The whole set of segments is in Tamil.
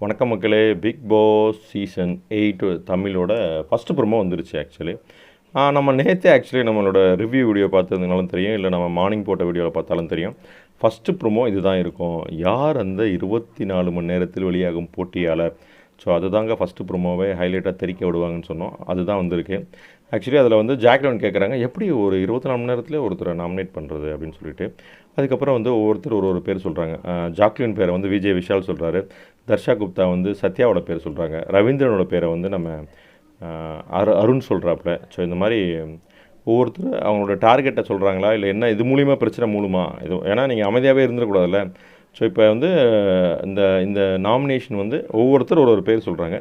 வணக்கம் மக்களே. பிக் பாஸ் சீசன் 8 தமிழோட ஃபஸ்ட்டு ப்ரோமோ வந்துருச்சு ஆக்சுவலி. நம்ம நேற்றே ஆக்சுவலி நம்மளோட ரிவ்யூ வீடியோ பார்த்ததுனாலும் தெரியும், இல்லை நம்ம மார்னிங் போட்ட வீடியோவில் பார்த்தாலும் தெரியும். ஃபஸ்ட்டு ப்ரோமோ இதுதான் இருக்கும். யார் அந்த 24 மணி நேரத்தில் வெளியாகும் போட்டியாளர்? ஸோ அதுதாங்க ஃபஸ்ட்டு ப்ரோமோவே ஹைலைட்டாக தெரிக்க விடுவாங்கன்னு சொன்னோம். அதுதான் வந்திருக்கு. ஆக்சுவலி அதில் வந்து ஜாக்லின் கேட்குறாங்க, எப்படி ஒரு 24 மணி நேரத்தில் ஒருத்தரை நாமினேட் பண்ணுறது அப்படின்னு சொல்லிட்டு. அதுக்கப்புறம் வந்து ஒவ்வொருத்தர் ஒரு பேர் சொல்கிறாங்க. ஜாக்லின் பேரை வந்து விஜய் விஷால் சொல்கிறாரு. தர்ஷா குப்தா வந்து சத்யாவோட பேர் சொல்கிறாங்க. ரவீந்திரனோட பேரை வந்து நம்ம அருண் சொல்கிறாப்புல. ஸோ இந்த மாதிரி ஒவ்வொருத்தர் அவங்களோட டார்கெட்டை சொல்கிறாங்களா, இல்லை என்ன இது மூலிமா பிரச்சனை மூலமா இது, ஏன்னா நீங்கள் அமைதியாகவே இருந்துடக்கூடாதுல்ல. ஸோ இப்போ வந்து இந்த இந்த நாமினேஷன் வந்து ஒவ்வொருத்தர் ஒரு பேர் சொல்கிறாங்க.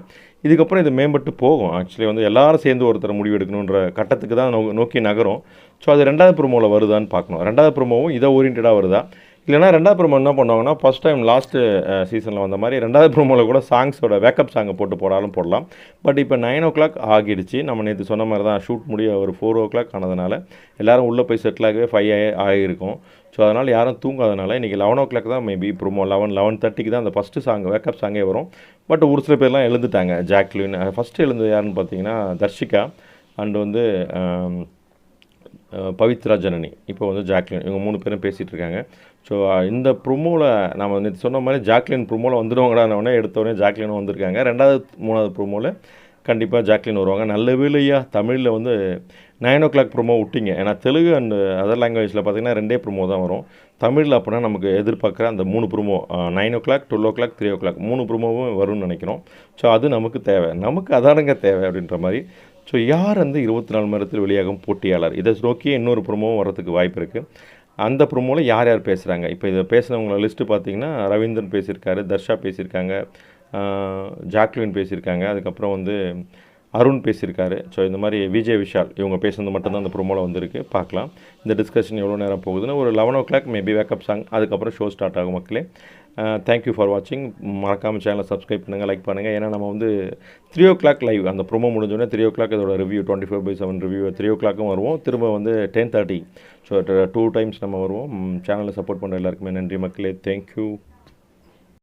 இதுக்கப்புறம் இது மேம்பட்டு போகும். ஆக்சுவலி வந்து எல்லாரும் சேர்ந்து ஒருத்தர் முடிவு எடுக்கணுன்ற கட்டத்துக்கு தான் நோக்கி நகரும். ஸோ அது ரெண்டாவது ப்ரோமோவில் வருதான்னு பார்க்கணும். ரெண்டாவது ப்ரோமோவும் இதை ஓரியன்டாக வருதா, இல்லைனா ரெண்டாவது ப்ரோமோ என்ன பண்ணுவாங்கன்னா, ஃபஸ்ட் டைம் லாஸ்ட்டு சீசனில் வந்த மாதிரி ரெண்டாவது ப்ரோமோவில் கூட சாங்ஸோட வேக்கப் சாங்கை போடாலும் போடலாம். பட் இப்போ 9 o'clock ஆகிடுச்சு. நம்ம நேற்று சொன்ன மாதிரி தான் ஷூட் முடிய ஒரு 4 o'clock ஆனதுனால எல்லோரும் உள்ளே போய் செட்டில் ஆகவே 5 ஆகிருக்கும். ஸோ அதனால் யாரும் தூங்காதனால இன்றைக்கி 11 o'clock தான் மேபி ப்ரோமோ. 11:30 தான் அந்த ஃபஸ்ட்டு வேக்கப் சாங்கே வரும். பட் ஒரு சில பேர்லாம் எழுந்துட்டாங்க. ஜாக்லின் ஃபஸ்ட்டு எழுந்தது யாருன்னு பார்த்தீங்கன்னா தர்ஷிகா, அண்டு வந்து பவித்ரா ஜனனி, இப்போ வந்து ஜாக்லின், இவங்க 3 பேரும் பேசிகிட்டு இருக்காங்க. ஸோ இந்த ப்ரோமோவில் நம்ம நேற்று சொன்ன மாதிரி ஜாக்லின் ப்ரோமோவில் வந்துடுவாங்கடானே எடுத்தோடனே ஜாக்லினும் வந்திருக்காங்க. 2வது 3வது ப்ரோமோவில் கண்டிப்பாக ஜாக்லின் வருவாங்க. நல்ல வேலையா தமிழில் வந்து 9 o'clock ப்ரோமோ விட்டிங்க. ஏன்னா தெலுங்கு அண்ட் அதர் லாங்குவேஜில் பார்த்திங்கன்னா 2 ப்ரோமோ தான் வரும். தமிழில் அப்படின்னா நமக்கு எதிர்பார்க்குற அந்த 3 ப்ரோமோ 9 o'clock, 12 o'clock, 3 o'clock 3 ப்ரோமோவும் வரும்னு நினைக்கிறோம். ஸோ அது நமக்கு தேவை, நமக்கு அதானுங்க தேவை அப்படின்ற மாதிரி. ஸோ யார் அந்த 24 மணி நேரத்தில் வெளியாகும் போட்டியாளர், இதை நோக்கியே இன்னொரு ப்ரோமோவும் வரதுக்கு வாய்ப்பு இருக்குது. அந்த ப்ரோமோவில் யார் யார் பேசுகிறாங்க, இப்போ இதை பேசுகிறவங்கள லிஸ்ட்டு பார்த்திங்கன்னா ரவீந்திரன் பேசியிருக்காரு, தர்ஷா பேசியிருக்காங்க, ஜாக்லின் பேசியிருக்காங்க, அதுக்கப்புறம் வந்து அருண் பேசியிருக்காரு. ஸோ இந்த மாதிரி விஜய் விஷால் இவங்க பேசுனது மட்டும்தான் அந்த ப்ரோமோவில் வந்திருக்கு. பார்க்கலாம் இந்த டிஸ்கஷன் எவ்வளோ நேரம் போகுதுன்னு. ஒரு 11 o'clock மேபி வேக்கப் சாங், அதுக்கப்புறம் ஷோ ஸ்டார்ட் ஆகும் மக்களே. தேங்க்யூ ஃபார் வாட்சிங். மறக்காமல் சேனலை சப்ஸ்கிரைப் பண்ணுங்கள், லைக் பண்ணுங்கள். ஏன்னா நம்ம வந்து 3 o'clock லைவ், அந்த ப்ரோமோ முடிஞ்சோடனே 3 o'clock இதோட ரிவ்யூ 24/7 ரிவ்யூ 3 o'clock வருவோம். திரும்ப வந்து 10:30. ஸோ 2 times நம்ம வருவோம். சேனலை சப்போர்ட் பண்ணுற எல்லாருக்குமே நன்றி மக்களே. தேங்க்யூ.